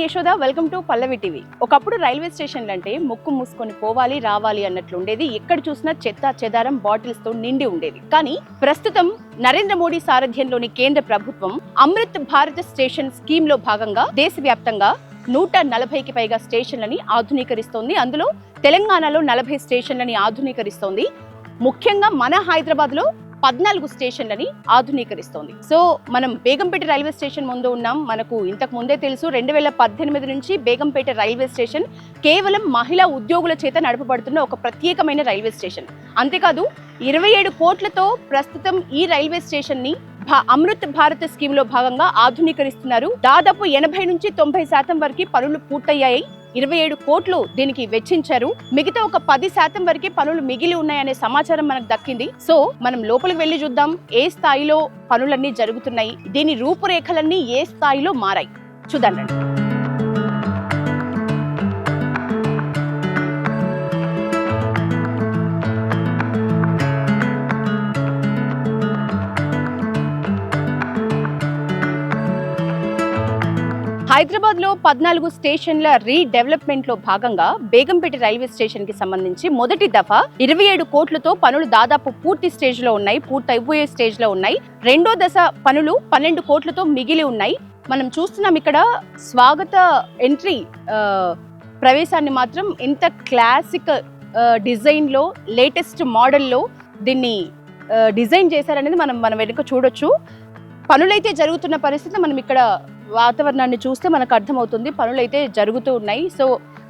Yashoda, welcome to Pallavi TV. ఒకప్పుడు railway స్టేషన్లు అంటే ముక్కు మూసుకొని పోవాలి రావాలి అన్నట్లు ఉండేది. ఎక్కడ చూసినా చెత్త చెదారం బాటిల్స్ తో నిండి ఉండేది. కానీ ప్రస్తుతం నరేంద్ర మోడీ సారథ్యంలోని కేంద్ర ప్రభుత్వం అమృత్ భారత్ స్టేషన్ స్కీమ్ లో భాగంగా దేశవ్యాప్తంగా 140కి పైగా స్టేషన్లని ఆధునీకరిస్తోంది. అందులో తెలంగాణలో 40 స్టేషన్లని ఆధునీకరిస్తోంది. ముఖ్యంగా మన హైదరాబాద్ లో 14 స్టేషన్లని ఆధునీకరిస్తోంది. సో మనం బేగంపేట రైల్వే స్టేషన్ ముందు ఉన్నాం. మనకు ఇంతకు ముందే తెలుసు 2018 నుంచి బేగంపేట రైల్వే స్టేషన్ కేవలం మహిళా ఉద్యోగుల చేత నడపబడుతున్న ఒక ప్రత్యేకమైన రైల్వే స్టేషన్. అంతేకాదు 27 కోట్లతో ప్రస్తుతం ఈ రైల్వే స్టేషన్ ని అమృత్ భారత్ స్కీమ్ లో భాగంగా ఆధునీకరిస్తున్నారు. దాదాపు 80 నుంచి 90% వరకు పనులు పూర్తయ్యాయి. 27 కోట్లు దీనికి వెచ్చించారు. మిగతా ఒక 10% వరకు పనులు మిగిలి ఉన్నాయనే సమాచారం మనకు దక్కింది. సో మనం లోపలికి వెళ్లి చూద్దాం ఏ స్థాయిలో పనులన్నీ జరుగుతున్నాయి, దీని రూపురేఖలన్నీ ఏ స్థాయిలో మారాయి చూద్దాం. హైదరాబాద్ లో 14 స్టేషన్ల రీడెవలప్మెంట్ లో భాగంగా బేగంపేట రైల్వే స్టేషన్ కి సంబంధించి మొదటి దఫా 27 కోట్లతో పనులు దాదాపు పూర్తి స్టేజ్ లో ఉన్నాయి, పూర్తి అయిపోయే స్టేజ్ లో ఉన్నాయి. రెండో దశ పనులు 12 కోట్లతో మిగిలి ఉన్నాయి. మనం చూస్తున్నాం ఇక్కడ స్వాగత ఎంట్రీ ప్రవేశాన్ని మాత్రం ఎంత క్లాసిక్ డిజైన్ లో లేటెస్ట్ మోడల్లో దీన్ని డిజైన్ చేశారనేది మనం వెనుక చూడొచ్చు. పనులైతే జరుగుతున్న పరిస్థితి మనం ఇక్కడ వాతావరణాన్ని చూస్తే మనకు అర్థమవుతుంది. పనులైతే జరుగుతూ ఉన్నాయి. సో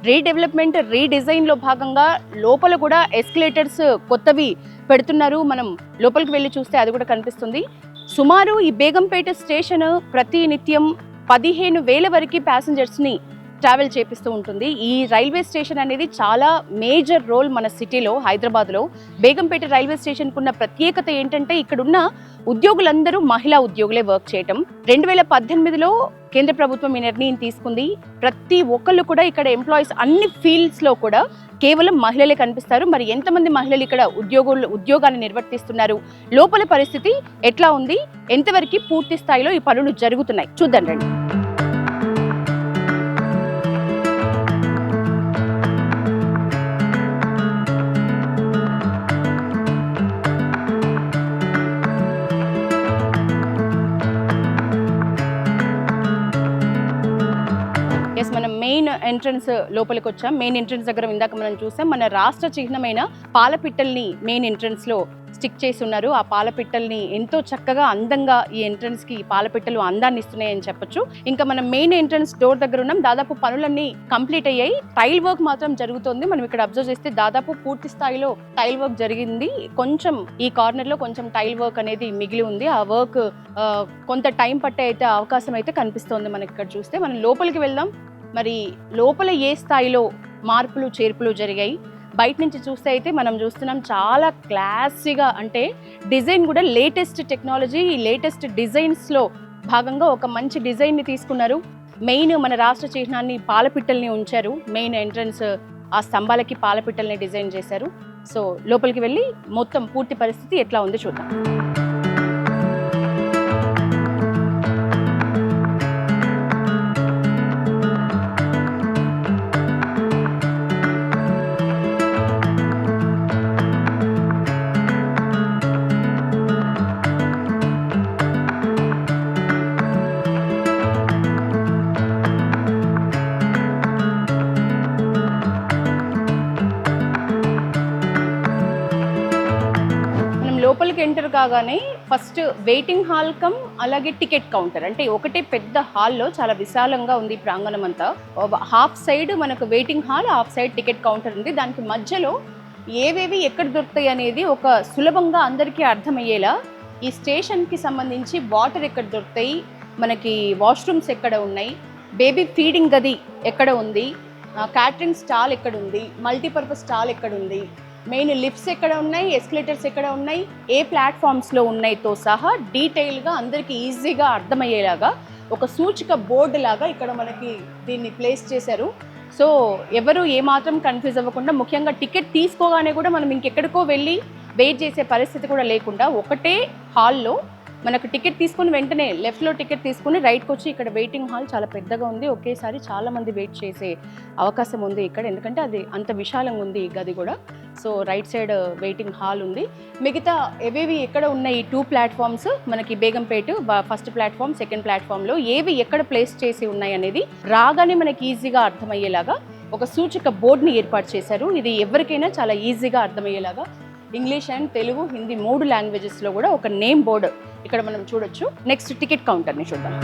రీడెవలప్మెంట్ రీడిజైన్ లో భాగంగా లోపల కూడా ఎస్కలేటర్స్ కొత్తవి పెడుతున్నారు. మనం లోపలికి వెళ్ళి చూస్తే అది కూడా కనిపిస్తుంది. సుమారు ఈ బేగంపేట స్టేషన్ ప్రతి నిత్యం 15,000 వరకు ప్యాసింజర్స్ ని ట్రావెల్ చేపిస్తూ ఉంటుంది. ఈ రైల్వే స్టేషన్ అనేది చాలా మేజర్ రోల్ మన సిటీలో హైదరాబాద్ లో. బేగంపేట రైల్వే స్టేషన్ కున్న ప్రత్యేకత ఏంటంటే ఇక్కడున్న ఉద్యోగులందరూ మహిళా ఉద్యోగులే వర్క్ చేయటం. 2018లో కేంద్ర ప్రభుత్వం ఈ నిర్ణయం తీసుకుంది. ప్రతి ఒక్కళ్ళు కూడా ఇక్కడ ఎంప్లాయీస్ అన్ని ఫీల్డ్స్ లో కూడా కేవలం మహిళలే కనిపిస్తారు. మరి ఎంతమంది మహిళలు ఇక్కడ ఉద్యోగాన్ని నిర్వర్తిస్తున్నారు, లోపల పరిస్థితి ఎట్లా ఉంది, ఎంతవరకు పూర్తి స్థాయిలో ఈ పనులు జరుగుతున్నాయి చూద్దాం రండి. మనం మెయిన్ ఎంట్రన్స్ లోపలికి వచ్చాం. మెయిన్ ఎంట్రన్స్ దగ్గర ఇందాక మనం చూసాం మన రాష్ట్ర చిహ్నమైన పాలపిట్టల్ని మెయిన్ ఎంట్రన్స్ లో స్టిక్ చేసి ఉన్నారు. ఆ పాలపిట్టల్ని ఎంతో చక్కగా అందంగా ఈ ఎంట్రన్స్ కి పాలపిట్టలు అందాన్ని ఇస్తున్నాయని చెప్పొచ్చు. ఇంకా మనం మెయిన్ ఎంట్రన్స్ డోర్ దగ్గర ఉన్నాం. దాదాపు పనులన్నీ కంప్లీట్ అయ్యాయి. టైల్ వర్క్ మాత్రం జరుగుతుంది. మనం ఇక్కడ అబ్జర్వ్ చేస్తే దాదాపు పూర్తి స్థాయిలో టైల్ వర్క్ జరిగింది. కొంచెం ఈ కార్నర్ లో కొంచెం టైల్ వర్క్ అనేది మిగిలి ఉంది. ఆ వర్క్ కొంత టైం పట్టే అయితే అవకాశం అయితే కనిపిస్తోంది. మనకి ఇక్కడ చూస్తే మనం లోపలికి వెళ్దాం. మరి లోపల ఏ స్థాయిలో మార్పులు చేర్పులు జరిగాయి, బయట నుంచి చూస్తే అయితే మనం చూస్తున్నాం చాలా క్లాసీగా, అంటే డిజైన్ కూడా లేటెస్ట్ టెక్నాలజీ, లేటెస్ట్ డిజైన్స్లో భాగంగా ఒక మంచి డిజైన్ని తీసుకున్నారు. మెయిన్ మన రాష్ట్ర చిహ్నాన్ని పాలపిట్టల్ని ఉంచారు. మెయిన్ ఎంట్రన్స్ ఆ స్తంభాలకి పాలపిట్టల్ని డిజైన్ చేశారు. సో లోపలికి వెళ్ళి మొత్తం పూర్తి పరిస్థితి ఎట్లా ఉందో చూద్దాం. లోపలికి ఎంటర్ కాగానే ఫస్ట్ వెయిటింగ్ హాల్ కమ్ అలాగే టికెట్ కౌంటర్, అంటే ఒకటే పెద్ద హాల్లో చాలా విశాలంగా ఉంది ప్రాంగణం అంతా. హాఫ్ సైడ్ మనకు waiting hall, half side ticket counter ఉంది. దానికి మధ్యలో ఏవేవి ఎక్కడ దొరుకుతాయి అనేది ఒక సులభంగా అందరికీ అర్థమయ్యేలా ఈ స్టేషన్కి సంబంధించి వాటర్ ఎక్కడ దొరుకుతాయి, మనకి వాష్రూమ్స్ ఎక్కడ ఉన్నాయి, బేబీ ఫీడింగ్ గది ఎక్కడ ఉంది, క్యాటరింగ్ స్టాల్ ఎక్కడ ఉంది, మల్టీపర్పస్ స్టాల్ ఎక్కడ ఉంది, మెయిన్ లిఫ్ట్స్ ఎక్కడ ఉన్నాయి, ఎస్కలేటర్స్ ఎక్కడ ఉన్నాయి, ఏ ప్లాట్ఫామ్స్లో ఉన్నాయితో సహా డీటెయిల్గా అందరికీ ఈజీగా అర్థమయ్యేలాగా ఒక సూచిక బోర్డు లాగా ఇక్కడ మనకి దీన్ని ప్లేస్ చేశారు. సో ఎవరు ఏమాత్రం కన్ఫ్యూజ్ అవ్వకుండా, ముఖ్యంగా టికెట్ తీసుకోగానే కూడా మనం ఇంకెక్కడికో వెళ్ళి వెయిట్ చేసే పరిస్థితి కూడా లేకుండా ఒకటే హాల్లో మనకు టికెట్ తీసుకుని వెంటనే లెఫ్ట్లో టికెట్ తీసుకుని రైట్కి వచ్చి ఇక్కడ వెయిటింగ్ హాల్ చాలా పెద్దగా ఉంది. ఒకేసారి చాలామంది వెయిట్ చేసే అవకాశం ఉంది ఇక్కడ, ఎందుకంటే అది అంత విశాలంగా ఉంది ఈ గది కూడా. So right side waiting hall ఉంది. మిగతా ఏవేవి ఎక్కడ ఉన్నాయి ఈ 2 ప్లాట్ఫామ్స్ మనకి బేగంపేట ఫస్ట్ ప్లాట్ఫామ్, సెకండ్ ప్లాట్ఫామ్లో ఏవి ఎక్కడ ప్లేస్ చేసి ఉన్నాయి అనేది రాగానే మనకి ఈజీగా అర్థమయ్యేలాగా ఒక సూచక బోర్డుని ఏర్పాటు చేశారు. ఇది ఎవరికైనా చాలా ఈజీగా అర్థమయ్యేలాగా ఇంగ్లీష్ అండ్ తెలుగు, హిందీ 3 లాంగ్వేజెస్లో కూడా ఒక నేమ్ బోర్డు ఇక్కడ మనం చూడొచ్చు. నెక్స్ట్ టికెట్ కౌంటర్ని చూద్దాం.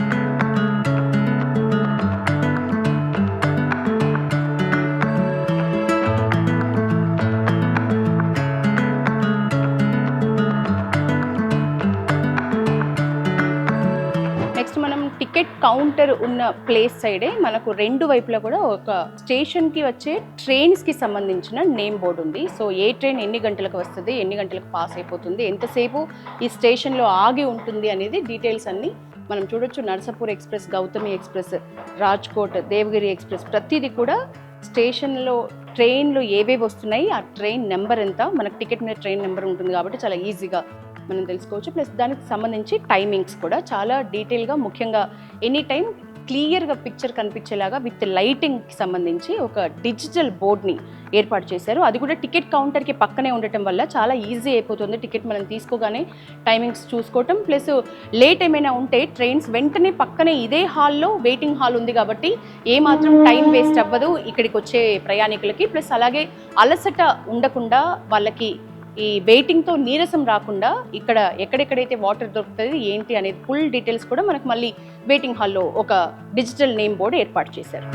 నెక్స్ట్ మనం టికెట్ కౌంటర్ ఉన్న ప్లేస్ సైడే మనకు 2 వైపులా కూడా ఒక స్టేషన్కి వచ్చే ట్రైన్స్కి సంబంధించిన నేమ్ బోర్డు ఉంది. సో ఏ ట్రైన్ ఎన్ని గంటలకు వస్తుంది, ఎన్ని గంటలకు పాస్ అయిపోతుంది, ఎంతసేపు ఈ స్టేషన్లో ఆగి ఉంటుంది అనేది డీటెయిల్స్ అన్నీ మనం చూడొచ్చు. Narsapur express, Gautami express, Rajkot, Devagiri express ప్రతిదీ కూడా స్టేషన్లో ట్రైన్లు ఏవేవి వస్తున్నాయి, ఆ ట్రైన్ నెంబర్ ఎంత, మనకు టికెట్ మీద ట్రైన్ నెంబర్ ఉంటుంది కాబట్టి చాలా ఈజీగా మనం తెలుసుకోవచ్చు. ప్లస్ దానికి సంబంధించి టైమింగ్స్ కూడా చాలా డీటెయిల్గా, ముఖ్యంగా ఎనీ టైం క్లియర్గా పిక్చర్ కనిపించేలాగా విత్ లైటింగ్కి సంబంధించి ఒక డిజిటల్ బోర్డ్ని ఏర్పాటు చేశారు. అది కూడా టికెట్ కౌంటర్కి పక్కనే ఉండటం వల్ల చాలా ఈజీ అయిపోతుంది. టికెట్ మనం తీసుకోగానే టైమింగ్స్ చూసుకోవటం, ప్లస్ లేట్ ఏమైనా ఉంటే ట్రైన్స్ వెంటనే పక్కనే ఇదే హాల్లో వెయిటింగ్ హాల్ ఉంది కాబట్టి ఏమాత్రం టైం వేస్ట్ అవ్వదు ఇక్కడికి వచ్చే ప్రయాణికులకి. ప్లస్ అలాగే అలసట ఉండకుండా వాళ్ళకి ఈ వెయిటింగ్తో నీరసం రాకుండా ఇక్కడ ఎక్కడెక్కడైతే వాటర్ దొరుకుతుంది ఏంటి అనేది ఫుల్ డీటెయిల్స్ కూడా మనకు మళ్ళీ వెయిటింగ్ హాల్లో ఒక డిజిటల్ నేమ్ బోర్డు ఏర్పాటు చేశారు.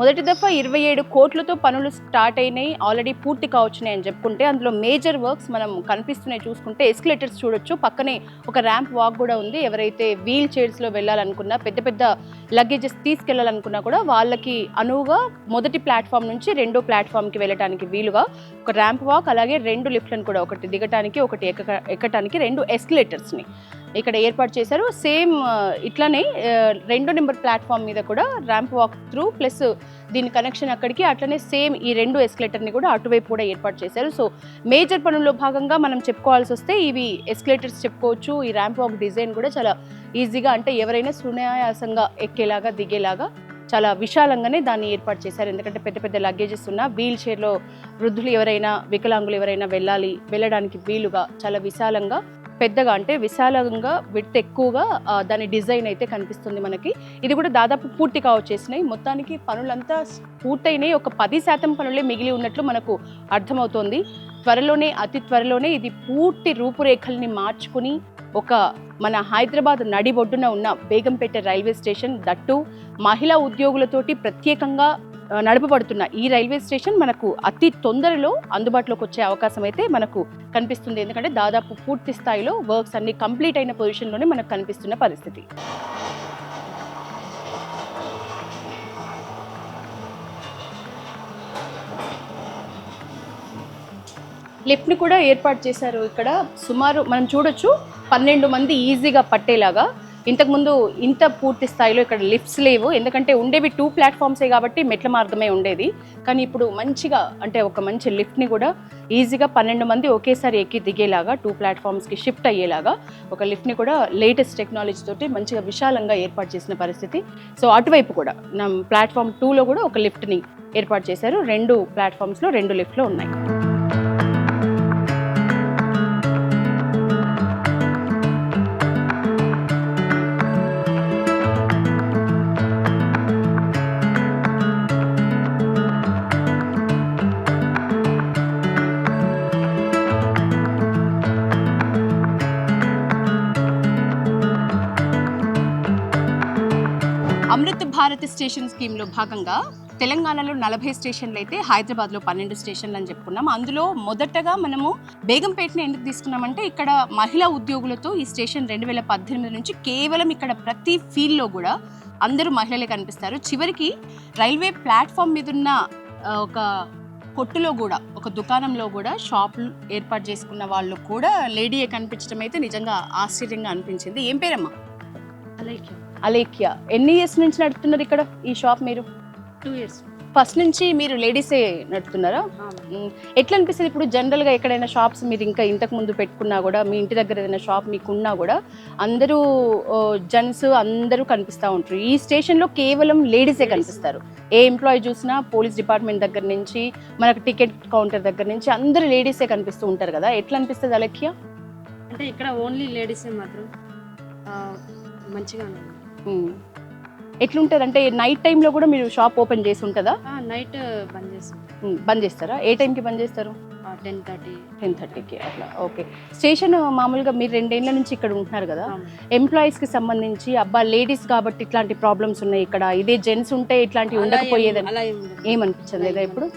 మొదటి దఫా 27 కోట్లతో పనులు స్టార్ట్ అయినాయి, ఆల్రెడీ పూర్తి కావచ్చున్నాయి అని చెప్పుకుంటే అందులో మేజర్ వర్క్స్ మనం కనిపిస్తున్నాయి. చూసుకుంటే ఎస్కలేటర్స్ చూడొచ్చు, పక్కనే ఒక ర్యాంప్ వాక్ కూడా ఉంది. ఎవరైతే వీల్ చైర్స్లో వెళ్ళాలనుకున్నా, పెద్ద పెద్ద లగేజెస్ తీసుకెళ్లాలనుకున్నా కూడా వాళ్ళకి అనువుగా మొదటి ప్లాట్ఫామ్ నుంచి రెండో ప్లాట్ఫామ్కి వెళ్ళడానికి వీలుగా ఒక ర్యాంప్ వాక్, అలాగే 2 లిఫ్ట్లను కూడా, ఒకటి దిగటానికి ఒకటి ఎక్కటానికి 2 ఎస్కలేటర్స్ని ఇక్కడ ఏర్పాటు చేశారు. సేమ్ ఇట్లానే 2 నెంబర్ ప్లాట్ఫామ్ మీద కూడా ర్యాంప్ వాక్ త్రూ ప్లస్ దీని కనెక్షన్ అక్కడికి, అట్లనే సేమ్ ఈ 2 ఎస్కలేటర్ని కూడా అటువైపు కూడా ఏర్పాటు చేశారు. సో మేజర్ పనుల్లో భాగంగా మనం చెప్పుకోవాల్సి వస్తే ఇవి ఎస్కలేటర్స్ చెప్పుకోవచ్చు. ఈ ర్యాంప్ వాక్ డిజైన్ కూడా చాలా ఈజీగా, అంటే ఎవరైనా సునాయాసంగా ఎక్కేలాగా దిగేలాగా చాలా విశాలంగానే దాన్ని ఏర్పాటు చేశారు. ఎందుకంటే పెద్ద పెద్ద లగేజెస్ ఉన్న వీల్ చైర్లో వృద్ధులు ఎవరైనా, వికలాంగులు ఎవరైనా వెళ్ళడానికి వీలుగా చాలా విశాలంగా, పెద్దగా, అంటే విశాలంగా విడ్త్ ఎక్కువగా దాని డిజైన్ అయితే కనిపిస్తుంది మనకి. ఇది కూడా దాదాపు పూర్తిగా వచ్చేసినాయి. మొత్తానికి పనులంతా పూర్తయినాయి. ఒక 10% పనులే మిగిలి ఉన్నట్లు మనకు అర్థమవుతోంది. త్వరలోనే, అతి త్వరలోనే ఇది పూర్తి రూపురేఖల్ని మార్చుకుని ఒక మన హైదరాబాద్ నడిబొడ్డున ఉన్న బేగంపేట రైల్వే స్టేషన్, దట్టు మహిళా ఉద్యోగులతోటి ప్రత్యేకంగా నడపబడుతున్న ఈ రైల్వే స్టేషన్ మనకు అతి తొందరలో అందుబాటులోకి వచ్చే అవకాశం అయితే మనకు కనిపిస్తుంది. ఎందుకంటే దాదాపు పూర్తి స్థాయిలో వర్క్స్ అన్ని కంప్లీట్ అయిన పొజిషన్లోనే మనకు కనిపిస్తున్న పరిస్థితి. లిఫ్ట్ని కూడా ఏర్పాటు చేశారు ఇక్కడ. సుమారు మనం చూడొచ్చు 12 మంది ఈజీగా పట్టేలాగా. ఇంతకుముందు ఇంత పూర్తి స్థాయిలో ఇక్కడ లిఫ్ట్స్ లేవు, ఎందుకంటే ఉండేవి 2 ప్లాట్ఫామ్సే కాబట్టి మెట్ల మార్గమే ఉండేది. కానీ ఇప్పుడు మంచిగా, అంటే ఒక మంచి లిఫ్ట్ని కూడా ఈజీగా 12 మంది ఒకేసారి ఎక్కి దిగేలాగా 2 ప్లాట్ఫామ్స్కి షిఫ్ట్ అయ్యేలాగా ఒక లిఫ్ట్ని కూడా లేటెస్ట్ టెక్నాలజీ తోటి మంచిగా విశాలంగా ఏర్పాటు చేసిన పరిస్థితి. సో అటువైపు కూడా ప్లాట్ఫామ్ 2లో కూడా ఒక లిఫ్ట్ని ఏర్పాటు చేశారు. 2 ప్లాట్ఫామ్స్లో 2 లిఫ్ట్లు ఉన్నాయి. అమృత్ భారత్ స్టేషన్ స్కీమ్లో భాగంగా తెలంగాణలో 40 స్టేషన్లు అయితే హైదరాబాద్లో 12 స్టేషన్లు అని చెప్పుకున్నాం. అందులో మొదటగా మనము బేగంపేటని ఎందుకు తీసుకున్నామంటే ఇక్కడ మహిళా ఉద్యోగులతో ఈ స్టేషన్ 2018 నుంచి కేవలం ఇక్కడ ప్రతి ఫీల్డ్లో కూడా అందరూ మహిళలే కనిపిస్తారు. చివరికి రైల్వే ప్లాట్ఫామ్ మీద ఉన్న ఒక కొట్టులో కూడా ఒక దుకాణంలో కూడా షాపులు ఏర్పాటు చేసుకున్న వాళ్ళు కూడా లేడీయే కనిపించడం అయితే నిజంగా ఆశ్చర్యంగా అనిపించింది. ఏం పేరమ్మా? అలేఖ్య. ఎన్ని ఇయర్స్ నుంచి నడుపుతున్నారు ఇక్కడ ఈ షాప్ మీరు? 2 years. ఫస్ట్ నుంచి మీరు లేడీసే నడుపుతున్నారా? ఎట్లా అనిపిస్తుంది ఇప్పుడు జనరల్గా ఎక్కడైనా షాప్స్ మీరు ఇంకా ఇంతకు ముందు పెట్టుకున్నా కూడా మీ ఇంటి దగ్గర ఏదైనా షాప్ మీకున్నా కూడా అందరూ జెంట్స్ అందరూ కనిపిస్తూ ఉంటారు. ఈ స్టేషన్లో కేవలం లేడీసే కనిపిస్తారు. ఏ ఎంప్లాయీ చూసినా పోలీస్ డిపార్ట్మెంట్ దగ్గర నుంచి మనకు టికెట్ కౌంటర్ దగ్గర నుంచి అందరూ లేడీసే కనిపిస్తూ ఉంటారు కదా, ఎట్లా అనిపిస్తుంది అలెఖ్య? అంటే ఇక్కడ ఓన్లీ లేడీసే మాత్రం మంచిగా ఎట్లుంటుంది అంటే నైట్ టైంలో కూడా మీరు షాప్ ఓపెన్ చేసి ఉంటుందా? నైట్ బంద్ చేస్తారా? ఏ టైంకి బంద్ చేస్తారు? 10:30కి అట్లా. ఓకే. స్టేషన్ మామూలుగా మీరు 2 ఏళ్ల నుంచి ఇక్కడ ఉంటున్నారు కదా, ఎంప్లాయీస్కి సంబంధించి అబ్బా లేడీస్ కాబట్టి ఇట్లాంటి ప్రాబ్లమ్స్ ఉన్నాయి ఇక్కడ, ఇదే జెంట్స్ ఉంటే ఇట్లాంటివి ఉండకపోయేదని ఏమనిపించదు లేదా? ఇప్పుడు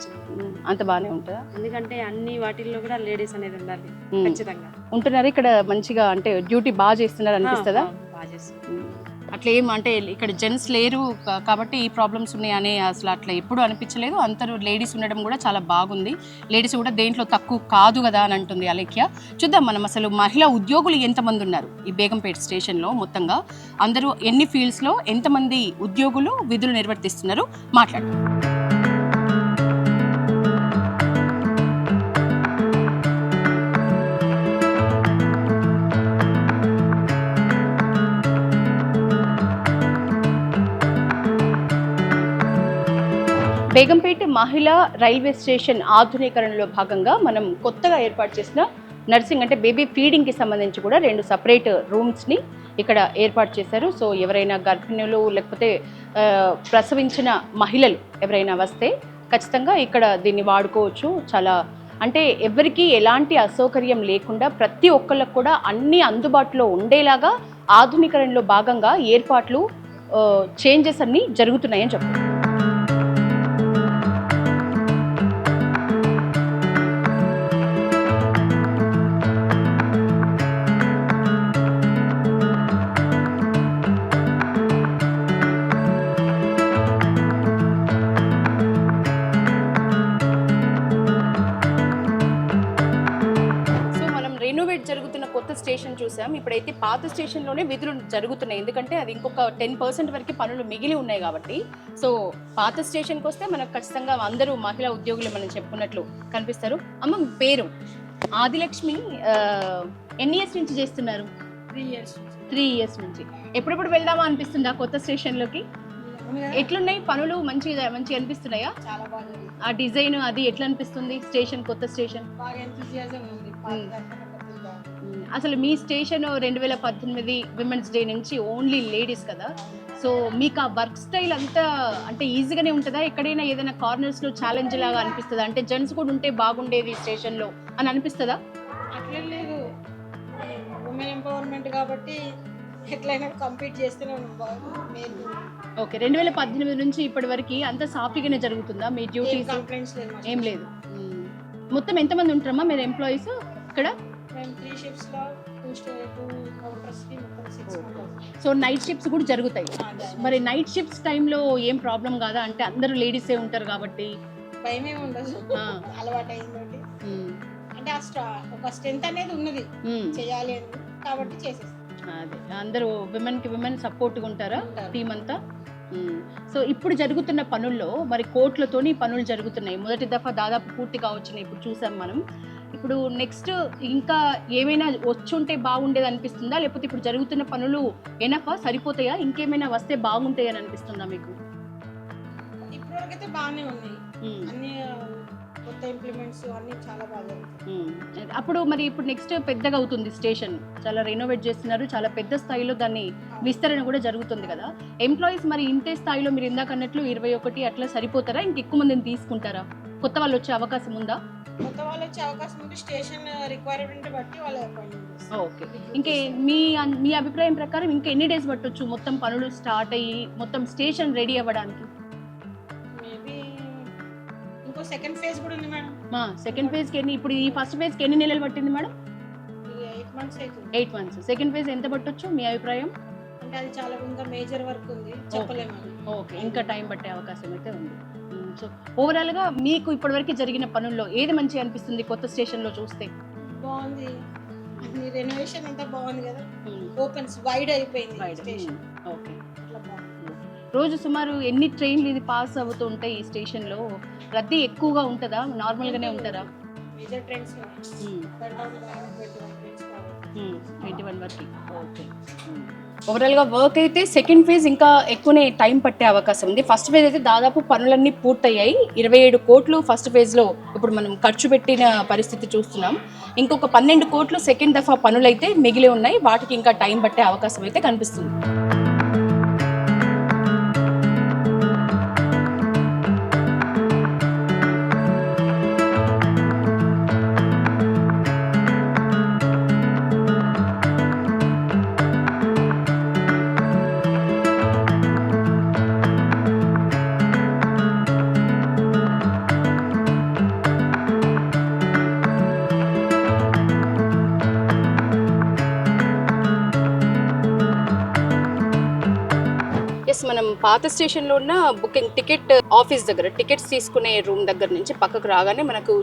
అంత బాగానే ఉంటుందా? ఎందుకంటే అన్ని వాటిల్లో కూడా లేడీస్ అనేది ఉండాలి ఖచ్చితంగా. ఉంటున్నారు ఇక్కడ మంచిగా, అంటే డ్యూటీ బాగా చేస్తున్నారు అనిపిస్తుందా? బాగా చేస్తున్నారు. అట్లా ఏం అంటే ఇక్కడ జెంట్స్ లేరు కాబట్టి ఈ ప్రాబ్లమ్స్ ఉన్నాయి అనే అసలు అట్లా ఎప్పుడు అనిపించలేదు. అందరూ లేడీస్ ఉండడం కూడా చాలా బాగుంది. లేడీస్ కూడా దేంట్లో తక్కువ కాదు కదా అని అంటుంది అలేఖ్య. చూద్దాం మనం అసలు మహిళా ఉద్యోగులు ఎంతమంది ఉన్నారు ఈ బేగంపేట స్టేషన్లో, మొత్తంగా అందరూ ఎన్ని ఫీల్డ్స్లో ఎంతమంది ఉద్యోగులు విధులు నిర్వర్తిస్తున్నారు మాట్లాడుతారు. బేగంపేట మహిళా రైల్వే స్టేషన్ ఆధునీకరణలో భాగంగా మనం కొత్తగా ఏర్పాటు చేసిన నర్సింగ్ అంటే బేబీ ఫీడింగ్కి సంబంధించి కూడా 2 సపరేట్ రూమ్స్ని ఇక్కడ ఏర్పాటు చేశారు. సో ఎవరైనా గర్భిణులు లేకపోతే ప్రసవించిన మహిళలు ఎవరైనా వస్తే ఖచ్చితంగా ఇక్కడ దీన్ని వాడుకోవచ్చు. చాలా అంటే ఎవరికి ఎలాంటి అసౌకర్యం లేకుండా ప్రతి ఒక్కళ్ళకు కూడా అన్ని అందుబాటులో ఉండేలాగా ఆధునీకరణలో భాగంగా ఏర్పాట్లు చేంజెస్ అన్నీ జరుగుతున్నాయని చెప్పారు. జరుగుతున్న కొత్త స్టేషన్ చూసాం. ఇప్పుడైతే పాత స్టేషన్లోనే విధులు జరుగుతున్నాయి, ఎందుకంటే అది ఇంకొక 10% వరకు పనులు మిగిలి ఉన్నాయి కాబట్టి. సో పాత స్టేషన్కి వస్తే మనకు ఖచ్చితంగా అందరూ మహిళా ఉద్యోగులు మనం చెప్పుకున్నట్లు కనిపిస్తారు. అమ్మ పేరు ఆదిలక్ష్మి, ఎన్ని ఇయర్స్ నుంచి చేస్తున్నారు? 3 years నుంచి. ఎప్పుడెప్పుడు వెళ్దామా అనిపిస్తుందా కొత్త స్టేషన్లోకి? ఎట్లున్నాయి పనులు? మంచిగా అనిపిస్తున్నాయా? చాలా బాగుంది. ఆ డిజైన్ అది ఎట్లా అనిపిస్తుంది? స్టేషన్ కొత్త స్టేషన్ అసలు మీ స్టేషన్ 2018 విమెన్స్ డే నుంచి ఓన్లీ లేడీస్ కదా, సో మీకు ఆ వర్క్ స్టైల్ అంతా అంటే ఈజీగానే ఉంటుందా? ఎక్కడైనా ఏదైనా కార్నర్స్లో ఛాలెంజ్ లాగా అనిపిస్తుందా? అంటే జెంట్స్ కూడా ఉంటే బాగుండేది స్టేషన్లో అని అనిపిస్తుందా? అట్లా లేదు, ఉమెన్ ఎంపవర్మెంట్ కాబట్టి ఎట్లయినా కంప్లీట్ చేస్తూనే ఉన్నాం. ఓకే. 2018 నుంచి ఇప్పటి వరకు అంతా సాఫీగానే జరుగుతుందా? మీ డ్యూటీ కంప్లైంట్స్ ఏం లేదు. మొత్తం ఎంతమంది ఉంటారమ్మా మీరు ఎంప్లాయీస్ ఇక్కడ? 3 shifts లో 2 counters కి మొత్తం 6 members. సో నైట్ షిఫ్ట్స్ కూడా జరుగుతాయి. మరి నైట్ షిఫ్ట్స్ టైంలో ఏం ప్రాబ్లం కాదా? అంటే అందరూ లేడీసే ఉంటారు కాబట్టి భయమే ఉండదు, అలవాటు అయిందండి. అంటే ఒక స్ట్రెంత్ అనేది ఉన్నది చేయాలి అని, కాబట్టి చేసేస్తాం. అదే అందరూ విమెన్ సపోర్ట్గా ఉంటారా టీం అంతా? సో ఇప్పుడు జరుగుతున్న పనుల్లో మరి కోట్లతోని పనులు జరుగుతున్నాయి. మొదటి దఫా దాదాపు పూర్తి కావచ్చున్నాయి ఇప్పుడు చూసాం మనం. ఇప్పుడు నెక్స్ట్ ఇంకా ఏమైనా వచ్చుంటే బాగుండేది అనిపిస్తుందా, లేకపోతే ఇప్పుడు జరుగుతున్న పనులు ఎనఫా సరిపోతాయా, ఇంకేమైనా వస్తే బాగుంటాయని అనిపిస్తుందా మీకు? ఇప్పటివరకైతే బాగానే ఉన్నాయి, అన్ని కొత్త ఇంప్లిమెంట్స్ అన్ని చాలా బాగా. అప్పుడు మరి ఇప్పుడు నెక్స్ట్ పెద్దగా అవుతుంది స్టేషన్, చాలా రెనోవేట్ చేస్తున్నారు, చాలా పెద్ద స్థాయిలో దాన్ని విస్తరణ కూడా జరుగుతుంది కదా. ఎంప్లాయీస్ మరి ఇంతే స్థాయిలో మీరు ఇందాక అన్నట్లు 21 అట్లా సరిపోతారా, ఇంకెక్కువ మందిని తీసుకుంటారా? కొత్త వాళ్ళు వచ్చే అవకాశం ఉందా? కొత్త వాళ్ళు వచ్చే అవకాశం ఉంది. స్టేషన్ రిక్వైర్మెంట్ బట్టి వాళ్ళ అపాయింట్మెంట్ చేస్తారు. ఓకే. ఇంకే మీ అభిప్రాయం ప్రకారం ఇంకా ఎన్ని డేస్ పట్టొచ్చు మొత్తం పనులు స్టార్ట్ అయ్యి మొత్తం స్టేషన్ రెడీ అవ్వడానికి? మేబీ ఇంకో సెకండ్ ఫేజ్ కూడా ఉంది మేడం. సెకండ్ ఫేజ్కి ఇప్పుడు ఈ ఫస్ట్ ఫేజ్కి ఎన్ని నెలలు పట్టింది మేడం? ఇది 8 months అవుతుంది. 8 months. సెకండ్ ఫేజ్ ఎంత పట్టొచ్చు మీ అభిప్రాయం? అంటే అది చాలా ఇంకా మేజర్ వర్క్ ఉంది, చెప్పలేము అది. ఓకే, ఇంకా టైం పట్టే అవకాశం అయితే ఉంది. సో ఓవరాల్గా మీకు ఇప్పటివరకు జరిగిన పనుల్లో ఏది మంచిగా అనిపిస్తుంది కొత్త స్టేషన్లో చూస్తే? బాగుంది, రెనోవేషన్ అంతా బాగుంది కదా, ఓపెన్స్ వైడ్ అయిపోయింది స్టేషన్. ఓకే. అట్లా బాగుంది. రోజు సుమారు ఎన్ని ట్రైన్లు ఇది పాస్ అవుతూ ఉంటాయి ఈ స్టేషన్లో? రద్దీ ఎక్కువగా ఉంటుందా, నార్మల్గానే ఉంటారా? మేజర్ ట్రైన్స్ 21 వరకు. ఓకే. ఓవరాల్గా వర్క్ అయితే సెకండ్ ఫేజ్ ఇంకా ఎక్కువనే టైం పట్టే అవకాశం ఉంది. ఫస్ట్ ఫేజ్ అయితే దాదాపు పనులన్నీ పూర్తయ్యాయి. 27 కోట్లు ఫస్ట్ ఫేజ్లో ఇప్పుడు మనం ఖర్చు పెట్టిన పరిస్థితి చూస్తున్నాం. ఇంకొక 12 కోట్లు సెకండ్ దఫా పనులైతే మిగిలి ఉన్నాయి. వాటికి ఇంకా టైం పట్టే అవకాశం అయితే కనిపిస్తుంది. మనం పాత స్టేషన్లో ఉన్న బుకింగ్ టికెట్ ఆఫీస్ దగ్గర టికెట్స్ తీసుకునే రూమ్ దగ్గర నుంచి పక్కకు రాగానే మనకు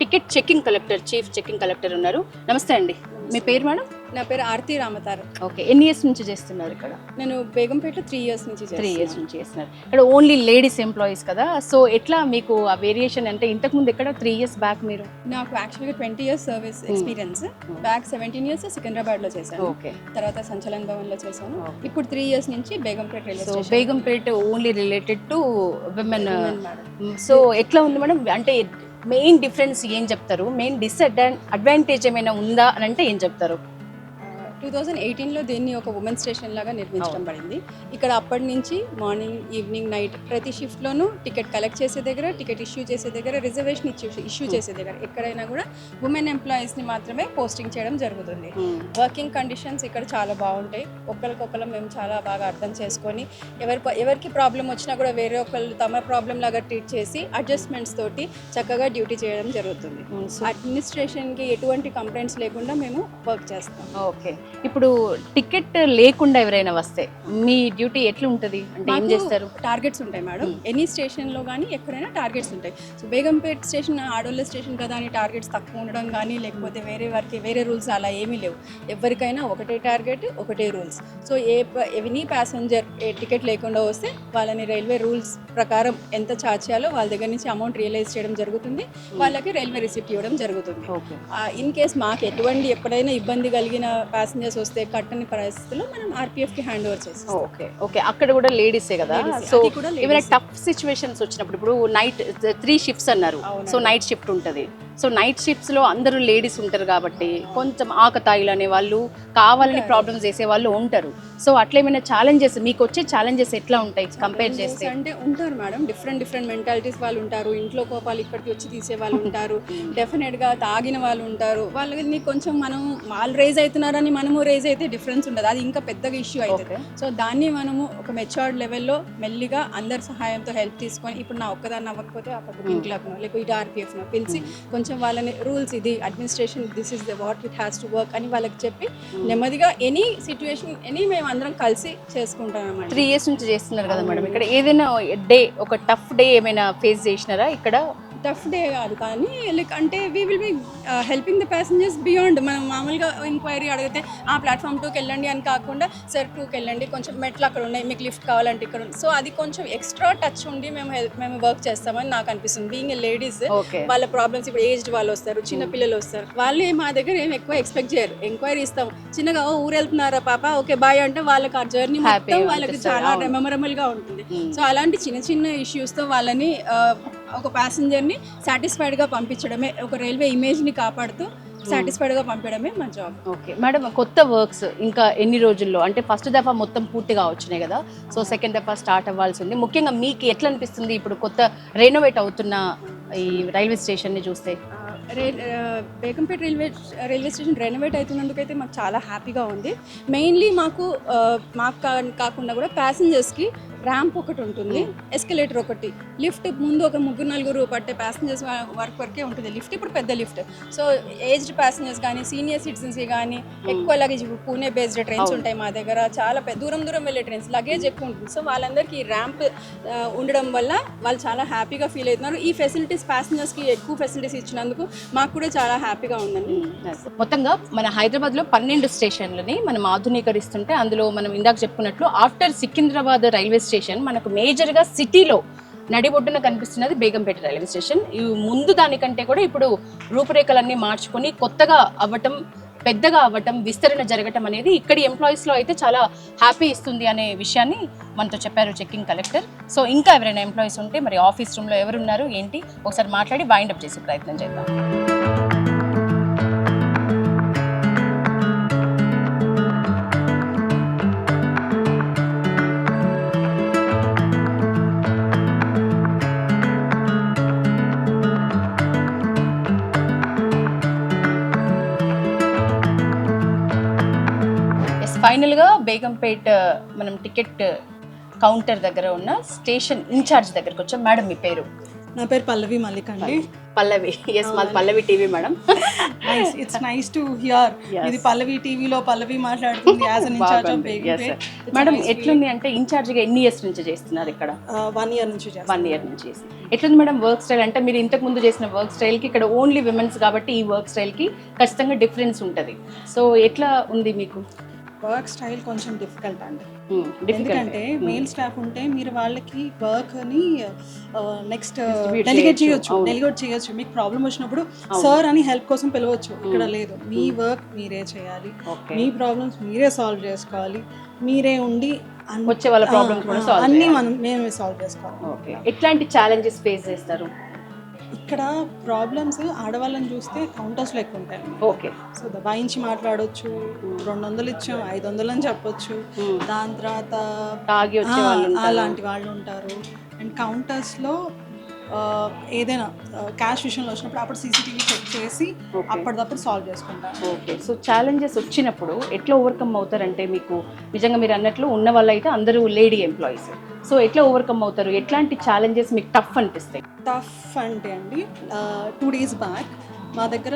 ticket checking collector, chief checking collector ఉన్నారు. నమస్తే అండి, మీ పేరు మేడం? నా పేరు ఆర్తి రామతారు. ఓకే. ఎన్ని ఇయర్స్ నుంచి చేస్తున్నారు ఇక్కడ? నేను బేగంపేటలో 3 years నుంచి 3 years నుంచి చేస్తున్నారు. ఇక్కడ ఓన్లీ లేడీస్ ఎంప్లాయీస్ కదా, సో ఎట్లా మీకు ఆ వేరియేషన్ అంటే ఇంతకుముందు ఇక్కడ 3 years బ్యాక్ మీరు? నాకు యాక్చువల్గా 20 years service experience. Back 17 years సికింద్రాబాద్లో చేశాను. ఓకే. తర్వాత సంచలన్ భవన్లో చేశాను. ఇప్పుడు 3 years నుంచి Begumpet railway so station. Begumpet only related to women. So ఎట్లా ఉంది మేడం, అంటే మెయిన్ డిఫరెన్స్ ఏం చెప్తారు? మెయిన్ అడ్వాంటేజ్ ఏమైనా ఉందా అని అంటే ఏం చెప్తారు? 2018లో దీన్ని ఒక ఉమెన్ స్టేషన్ లాగా నిర్మించడం పడింది. ఇక్కడ అప్పటి నుంచి మార్నింగ్, ఈవినింగ్, నైట్ ప్రతి షిఫ్ట్లోనూ టికెట్ కలెక్ట్ చేసే దగ్గర, టికెట్ ఇష్యూ చేసే దగ్గర, రిజర్వేషన్ ఇష్యూ చేసే దగ్గర ఎక్కడైనా కూడా ఉమెన్ ఎంప్లాయీస్ని మాత్రమే పోస్టింగ్ చేయడం జరుగుతుంది. వర్కింగ్ కండిషన్స్ ఇక్కడ చాలా బాగుంటాయి. ఒకరికొకరు మేము చాలా బాగా అర్థం చేసుకొని ఎవరికి ప్రాబ్లం వచ్చినా కూడా వేరే ఒకళ్ళు తమ ప్రాబ్లం లాగా ట్రీట్ చేసి అడ్జస్ట్మెంట్స్ తోటి చక్కగా డ్యూటీ చేయడం జరుగుతుంది. అడ్మినిస్ట్రేషన్కి ఎటువంటి కంప్లైంట్స్ లేకుండా మేము వర్క్ చేస్తాం. ఓకే. ఇప్పుడు టికెట్ లేకుండా ఎవరైనా వస్తే మీ డ్యూటీ ఎట్లా ఉంటుంది, అంటే ఏం చేస్తారు? టార్గెట్స్ ఉంటాయి మేడం. ఎనీ స్టేషన్లో కానీ ఎక్కడైనా టార్గెట్స్ ఉంటాయి. సో బేగంపేట్ స్టేషన్ ఆడోళ్ళ స్టేషన్ కదా అని టార్గెట్స్ తక్కువ ఉండడం కానీ, లేకపోతే వేరే రూల్స్ అలా ఏమీ లేవు. ఎవరికైనా ఒకటే టార్గెట్, ఒకటే rules. So any passenger ticket లేకుండా వస్తే వాళ్ళని రైల్వే రూల్స్ ప్రకారం ఎంత ఛార్జ్ చేయాలో వాళ్ళ దగ్గర నుంచి అమౌంట్ రియలైజ్ చేయడం జరుగుతుంది. వాళ్ళకి రైల్వే రిసిప్ట్ ఇవ్వడం జరుగుతుంది. ఇన్ కేస్ మాకు ఎప్పుడైనా ఇబ్బంది కలిగిన ప్యాసింజర్స్ వస్తే కట్టని పరిస్థితుల్లో మనం ఆర్పిఎఫ్కి హ్యాండ్ ఓవర్ చేస్తాం. ఓకే. ఓకే. అక్కడ కూడా లేడీసే కదా, సో ఏమైనా టఫ్ సిచ్యువేషన్స్ వచ్చినప్పుడు, ఇప్పుడు నైట్ 3 shifts అన్నారు, సో నైట్ షిఫ్ట్ ఉంటుంది. సో నైట్ షిఫ్ట్స్లో అందరూ లేడీస్ ఉంటారు కాబట్టి కొంచెం ఆకతాయిలు అనే వాళ్ళు, కావాలని ప్రాబ్లమ్స్ చేసే వాళ్ళు ఉంటారు. సో అట్లా ఏమైనా ఛాలెంజెస్ మీకు వచ్చే ఛాలెంజెస్ ఎట్లా ఉంటాయి కంపేర్ చేస్తే? అంటే ఉంటారు మేడం, డిఫరెంట్ మెంటాలిటీస్ వాళ్ళు ఉంటారు. ఇంట్లో కోపాలు ఇక్కడికి వచ్చి తీసే వాళ్ళు ఉంటారు. డెఫినెట్గా తాగిన వాళ్ళు ఉంటారు. వాళ్ళని కొంచెం వాళ్ళు రేజ్ అవుతున్నారని మనము రేజ్ అయితే డిఫరెన్స్ ఉంటుంది, అది ఇంకా పెద్దగా ఇష్యూ అవుతుంది. సో దాన్ని మనము ఒక మెచ్యూర్డ్ లెవెల్లో మెల్లిగా అందరి సహాయంతో హెల్ప్ తీసుకొని, ఇప్పుడు నా ఒక్కదాన్ని అవ్వకపోతే అక్కడ బుకింగ్ క్లబ్ను లేకపోతే ఇటు ఆర్పిఎఫ్ను పిలిచి కొంచెం వాళ్ళని రూల్స్, ఇది administration, this is the what it has to work అని వాళ్ళకి చెప్పి నెమ్మదిగా ఎనీ సిచ్యువేషన్ మేము అందరం కలిసి చేసుకుంటాం అన్నమాట. 3 years నుంచి చేస్తున్నారు కదా మేడం, ఇక్కడ ఏదైనా ఒక టఫ్ డే ఏమైనా ఫేస్ చేసినారా? ఇక్కడ టఫ్ డే కాదు కానీ లైక్ అంటే we will be helping the passengers beyond. మనం మామూలుగా ఎంక్వైరీ అడిగితే ఆ ప్లాట్ఫామ్ 2కి వెళ్ళండి అని కాకుండా, సార్ 2కి వెళ్ళండి, కొంచెం మెట్లు అక్కడ ఉన్నాయి, మీకు లిఫ్ట్ కావాలంటే ఇక్కడ ఉంది. సో అది కొంచెం ఎక్స్ట్రా టచ్ ఉండి మేము వర్క్ చేస్తామని నాకు అనిపిస్తుంది. బీయింగ్ ఏ లేడీస్, వాళ్ళ ప్రాబ్లమ్స్, ఇప్పుడు ఏజ్డ్ వాళ్ళు వస్తారు, చిన్న పిల్లలు వస్తారు, వాళ్ళు మా దగ్గర ఏం ఎక్కువ ఎక్స్పెక్ట్ చేయరు. ఎంక్వైరీ ఇస్తాం చిన్నగా, ఊరు వెళ్తున్నారా పాప, ఓకే బాయ్ అంటే వాళ్ళకి ఆ జర్నీ మొత్తం వాళ్ళకి చాలా మెమరబుల్గా ఉంటుంది. సో అలాంటి చిన్న ఇష్యూస్తో వాళ్ళని ఒక ప్యాసింజర్ని సాటిస్ఫైడ్గా పంపించడమే, ఒక రైల్వే ఇమేజ్ని కాపాడుతూ సాటిస్ఫైడ్గా పంపించడమే మా జాబ్. ఓకే మేడం, కొత్త వర్క్స్ ఇంకా ఎన్ని రోజుల్లో, అంటే ఫస్ట్ దఫా మొత్తం పూర్తిగా వచ్చినాయి కదా, సో సెకండ్ దఫా స్టార్ట్ అవ్వాల్సి ఉంది. ముఖ్యంగా మీకు ఎట్లా అనిపిస్తుంది ఇప్పుడు కొత్త రెనోవేట్ అవుతున్న ఈ రైల్వే స్టేషన్ని చూస్తే? బేగంపేట రైల్వే స్టేషన్ రెనోవేట్ అవుతున్నందుకైతే మాకు చాలా హ్యాపీగా ఉంది. మెయిన్లీ మాకు కాకుండా కూడా ప్యాసింజర్స్కి ర్యాంప్ ఒకటి ఉంటుంది, ఎస్కలేటర్ ఒకటి, లిఫ్ట్ ముందు ఒక 3-4 పట్టే ప్యాసింజర్స్ వరకే ఉంటుంది లిఫ్ట్. ఇప్పుడు పెద్ద లిఫ్ట్. సో ఏజ్డ్ ప్యాసింజర్స్ కానీ సీనియర్ సిటిజన్స్కి కానీ ఎక్కువ లగేజ్, పూణే బేస్డ్ ట్రైన్స్ ఉంటాయి మా దగ్గర, చాలా దూరం వెళ్ళే ట్రైన్స్, లగేజ్ ఎక్కువ ఉంటుంది. సో వాళ్ళందరికీ ఈ ర్యాంప్ ఉండడం వల్ల వాళ్ళు చాలా హ్యాపీగా ఫీల్ అవుతున్నారు. ఈ ఫెసిలిటీస్ ప్యాసింజర్స్కి ఎక్కువ ఫెసిలిటీస్ ఇచ్చినందుకు మాకు కూడా చాలా హ్యాపీగా ఉందండి. మొత్తంగా మన హైదరాబాద్లో 12 స్టేషన్లని మనం ఆధునీకరిస్తుంటే అందులో మనం ఇందాక చెప్పుకున్నట్లు ఆఫ్టర్ సికింద్రాబాద్ రైల్వే స్టేషన్ మనకు మేజర్గా సిటీలో నడిబొడ్డున కనిపిస్తున్నది బేగంపేట రైల్వే స్టేషన్. ముందు దానికంటే కూడా ఇప్పుడు రూపురేఖలన్నీ మార్చుకొని కొత్తగా అవ్వటం, పెద్దగా అవ్వటం, విస్తరణ జరగటం అనేది ఇక్కడి ఎంప్లాయీస్లో అయితే చాలా హ్యాపీ ఇస్తుంది అనే విషయాన్ని మనతో చెప్పారు చెక్కింగ్ కలెక్టర్. సో ఇంకా ఎవరైనా ఎంప్లాయీస్ ఉంటే మరి ఆఫీస్ రూమ్లో ఎవరున్నారు ఏంటి ఒకసారి మాట్లాడి వైండప్ చేసే ప్రయత్నం చేద్దాం. ఫైనల్గా బేగంపేట మనం టికెట్ కౌంటర్ దగ్గర ఉన్న స్టేషన్ ఇన్ఛార్జ్ దగ్గరకు వచ్చాం. మేడం మీ పేరు? నా పేరు పల్లవి మల్లిక్ అండి. పల్లవి, ఎస్, మాది Pallavi TV madam. It's nice to hear. ఇది పల్లవి టీవీలో పల్లవి మాట్లాడుతుంది as an in-charge of Begumpet. Madam ఎట్లుంది అంటే ఇన్ఛార్జ్గా ఎన్ని ఇయర్స్ నుంచి చేస్తున్నారు ఇక్కడ? 1 year నుంచి చేస్తాను. 1 year నుంచి చేసి ఎట్లుంది మేడం వర్క్ స్టైల్? అంటే మీరు ఇంతకు ముందు చేసిన వర్క్ స్టైల్కి ఇక్కడ ఓన్లీ విమెన్స్ కాబట్టి ఈ వర్క్ స్టైల్కి ఖచ్చితంగా డిఫరెన్స్ ఉంటుంది. సో ఎట్లా ఉంది మీకు? వర్క్ స్టైల్ కొంచెం డిఫికల్ట్ అండి. ఎందుకంటే మెయిల్ స్టాఫ్ ఉంటే మీరు వాళ్ళకి వర్క్ అని నెక్స్ట్ డెలిగేట్ చేయొచ్చు. మీకు ప్రాబ్లం వచ్చినప్పుడు సార్ అని హెల్ప్ కోసం పిలవచ్చు. ఇక్కడ లేదు, మీ వర్క్ మీరే చేయాలి, మీ ప్రాబ్లమ్స్ మీరే సాల్వ్ చేసుకోవాలి, మీరే ఉండి వచ్చే వాళ్ళ ప్రాబ్లమ్స్ కూడా సాల్వ్ అన్ని మేమే సాల్వ్ చేసుకోవాలి. ఎట్లాంటి ఛాలెంజెస్ ఫేస్ చేస్తారు ఇక్కడ? ప్రాబ్లమ్స్ ఆడవాళ్ళని చూస్తే కౌంటర్స్లో ఎక్కువ ఉంటాయి. ఓకే. సో దబాయించి మాట్లాడొచ్చు, 200 ఇచ్చాం 500 అని చెప్పొచ్చు. దాని తర్వాత అలాంటి వాళ్ళు ఉంటారు. అండ్ కౌంటర్స్లో ఏదైనా క్యాష్ విషయంలో వచ్చినప్పుడు అప్పుడు సీసీటీవీ చెక్ చేసి అప్పటిదప్పుడు సాల్వ్ చేసుకుంటారు. ఓకే. సో ఛాలెంజెస్ వచ్చినప్పుడు ఎట్లా ఓవర్కమ్ అవుతారంటే, మీకు నిజంగా మీరు అన్నట్లు ఉన్న వాళ్ళు అయితే అందరూ లేడీ ఎంప్లాయీస్, సో ఎట్లా ఓవర్కమ్ అవుతారు? ఎట్లాంటి ఛాలెంజెస్ మీకు టఫ్ అనిపిస్తాయి? టఫ్ అంటే అండి 2 days బ్యాక్ మా దగ్గర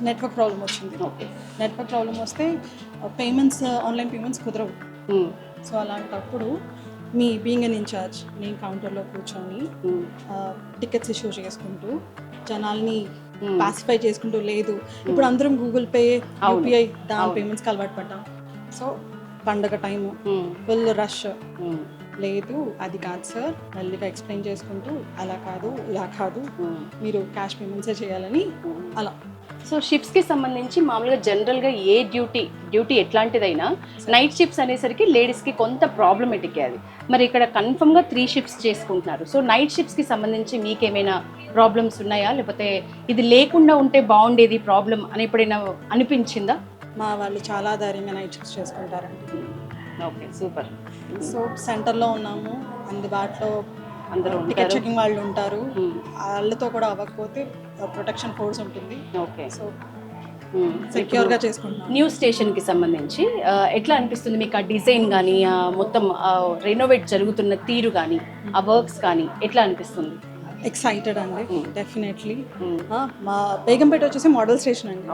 నెట్వర్క్ ప్రాబ్లం వచ్చింది. ఓకే. నెట్వర్క్ ప్రాబ్లం వస్తే పేమెంట్స్, ఆన్లైన్ పేమెంట్స్ కుదరవు. సో అలాంటప్పుడు మీ బీయింగ్ అన్ ఇన్ఛార్జ్ నేను కౌంటర్లో కూర్చొని టికెట్స్ ఇష్యూ చేసుకుంటూ జనాల్ని పాసిఫై చేసుకుంటూ, లేదు ఇప్పుడు అందరం గూగుల్ పే, యూపీఐ దాని పేమెంట్స్కి అలవాటు పడ్డాం. సో పండగ టైము ఫుల్ రష్, లేదు అది కాదు సార్, మళ్ళీగా ఎక్స్ప్లెయిన్ చేసుకుంటూ అలా కాదు ఇలా కాదు మీరు క్యాష్ పేమెంట్సే చేయాలని అలా. సో షిప్స్కి సంబంధించి మామూలుగా జనరల్గా ఏ డ్యూటీ ఎట్లాంటిదైనా నైట్ షిప్స్ అనేసరికి లేడీస్కి కొంత ప్రాబ్లమేటిక్ అది. మరి ఇక్కడ కన్ఫర్మ్గా 3 shifts చేసుకుంటున్నారు. సో నైట్ షిప్స్కి సంబంధించి మీకేమైనా ప్రాబ్లమ్స్ ఉన్నాయా, లేకపోతే ఇది లేకుండా ఉంటే బాగుండేది ప్రాబ్లం అని ఎప్పుడైనా అనిపించిందా? మా వాళ్ళు చాలా ధైర్యంగా నైట్ షిఫ్ట్స్ చేసుకుంటారండి. Okay, super. సో సెంటర్లో ఉన్నాము, అందుబాటులో అందరూ టికెట్ చెకింగ్ వాళ్ళు ఉంటారు. వాళ్ళతో కూడా అవ్వకపోతే ప్రొటెక్షన్ ఫోర్స్ ఉంటుంది. ఓకే. సో సెక్యూర్గా చేసుకుంటాం. న్యూ స్టేషన్కి సంబంధించి ఎట్లా అనిపిస్తుంది మీకు? ఆ డిజైన్ కానీ, మొత్తం రెనోవేట్ జరుగుతున్న తీరు కానీ, ఆ వర్క్స్ కానీ ఎట్లా అనిపిస్తుంది? ఎక్సైటెడ్ అండి, డెఫినెట్లీ. మా బేగంపేట వచ్చేసి మోడల్ స్టేషన్ అండి.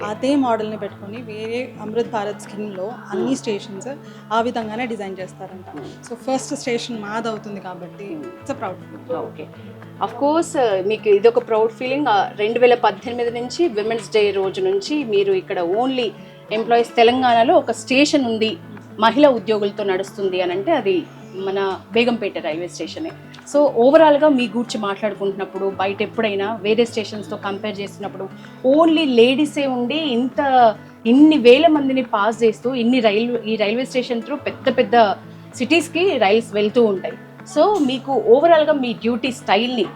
అదే మోడల్ని పెట్టుకొని వేరే అమృత్ భారత్ స్కీమ్లో అన్ని స్టేషన్స్ ఆ విధంగానే డిజైన్ చేస్తారంట. సో ఫస్ట్ స్టేషన్ మాది అవుతుంది కాబట్టి it's proud. Okay, of course మీకు ఇదొక ప్రౌడ్ ఫీలింగ్. 2018 నుంచి విమెన్స్ డే రోజు నుంచి మీరు ఇక్కడ ఓన్లీ ఎంప్లాయీస్ తెలంగాణలో ఒక స్టేషన్ ఉంది, మహిళా ఉద్యోగులతో నడుస్తుంది అని అంటే అది మన బేగంపేట రైల్వే స్టేషనే. సో ఓవరాల్గా మీ గూర్చి మాట్లాడుకుంటున్నప్పుడు బయట ఎప్పుడైనా వేరే స్టేషన్స్తో కంపేర్ చేస్తున్నప్పుడు ఓన్లీ లేడీసే ఉండి ఇన్ని వేల మందిని పాస్ చేస్తూ ఈ రైల్వే స్టేషన్ త్రూ పెద్ద సిటీస్కి రైల్స్ వెళ్తూ ఉంటాయి. సో మీకు ఓవరాల్గా మీ డ్యూటీ స్టైల్ని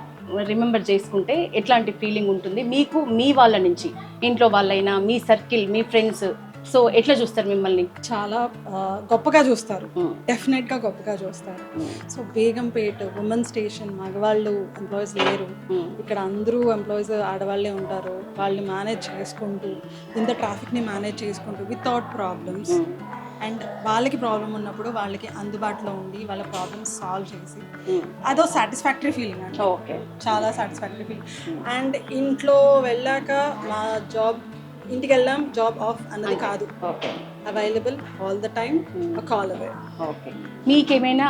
రిమెంబర్ చేసుకుంటే ఎట్లాంటి ఫీలింగ్ ఉంటుంది మీకు? మీ వాళ్ళ నుంచి, ఇంట్లో వాళ్ళైనా, మీ సర్కిల్, మీ ఫ్రెండ్స్ సో ఎట్లా చూస్తారు మిమ్మల్ని? చాలా గొప్పగా చూస్తారు, Hmm. డెఫినెట్గా గొప్పగా చూస్తారు. సో బేగంపేట్ ఉమెన్ స్టేషన్, మగవాళ్ళు ఎంప్లాయీస్ లేరు ఇక్కడ, అందరూ ఎంప్లాయీస్ ఆడవాళ్ళే ఉంటారు. వాళ్ళు మేనేజ్ చేసుకుంటూ ఇంత ట్రాఫిక్ని మేనేజ్ చేసుకుంటూ వితౌట్ ప్రాబ్లమ్స్, అండ్ వాళ్ళకి ప్రాబ్లం ఉన్నప్పుడు వాళ్ళకి అందుబాటులో ఉండి వాళ్ళ ప్రాబ్లమ్స్ సాల్వ్ చేసి అదో సాటిస్ఫాక్టరీ ఫీలింగ్ అండి. ఓకే. చాలా సాటిస్ఫాక్టరీ ఫీలింగ్. అండ్ ఇంట్లో వెళ్ళాక మా జాబ్, ఇంటికి వెళ్ళాం జాబ్ ఆఫ్ అన్నది కాదు, okay. Available all the time, call away. Okay. మీకేమైనా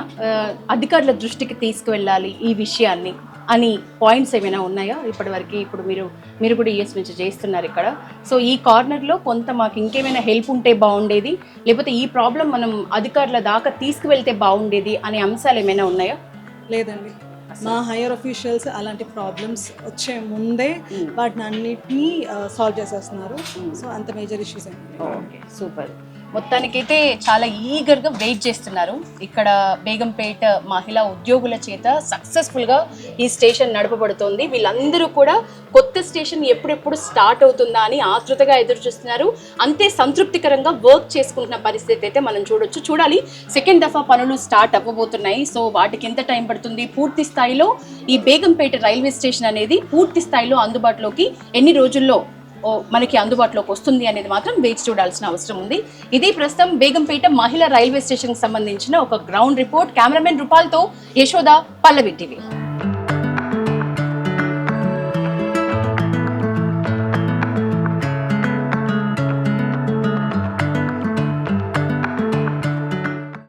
అధికారుల దృష్టికి తీసుకువెళ్ళాలి ఈ విషయాన్ని అని పాయింట్స్ ఏమైనా ఉన్నాయా ఇప్పటివరకు? ఇప్పుడు మీరు కూడా ఇయర్స్ నుంచి చేస్తున్నారు ఇక్కడ. సో ఈ కార్నర్లో కొంత మాకు ఇంకేమైనా హెల్ప్ ఉంటే బాగుండేది, లేకపోతే ఈ ప్రాబ్లం మనం అధికారుల దాకా తీసుకువెళ్తే బాగుండేది అనే అంశాలు ఏమైనా ఉన్నాయా? లేదండి, మా హైయర్ అఫీషియల్స్ అలాంటి ప్రాబ్లమ్స్ వచ్చే ముందే వాటిని అన్నిటినీ సాల్వ్ చేసేస్తున్నారు. సో అంత మేజర్ ఇష్యూస్ ఏంటి. Okay, super. మొత్తానికైతే చాలా ఈగర్గా వెయిట్ చేస్తున్నారు ఇక్కడ బేగంపేట మహిళా ఉద్యోగుల చేత సక్సెస్ఫుల్గా ఈ స్టేషన్ నడపబడుతోంది. వీళ్ళందరూ కూడా కొత్త స్టేషన్ ఎప్పుడెప్పుడు స్టార్ట్ అవుతుందా అని ఆతృతగా ఎదురు చూస్తున్నారు. అంతే సంతృప్తికరంగా వర్క్ చేసుకుంటున్న పరిస్థితి అయితే మనం చూడాలి. సెకండ్ దఫా పనులు స్టార్ట్ అవ్వబోతున్నాయి. సో వాటికి ఎంత టైం పడుతుంది, పూర్తి స్థాయిలో ఈ బేగంపేట రైల్వే స్టేషన్ అనేది పూర్తి స్థాయిలో అందుబాటులోకి ఎన్ని రోజుల్లో మనకి అందుబాటులోకి వస్తుంది అనేది మాత్రం వేచి చూడాల్సిన అవసరం ఉంది. ఇది ప్రస్తుతం బేగంపేట మహిళా రైల్వే స్టేషన్ కి సంబంధించిన ఒక గ్రౌండ్ రిపోర్ట్. కెమెరామెన్ రూపాల్తో యశోద, పల్లవి టీవీ.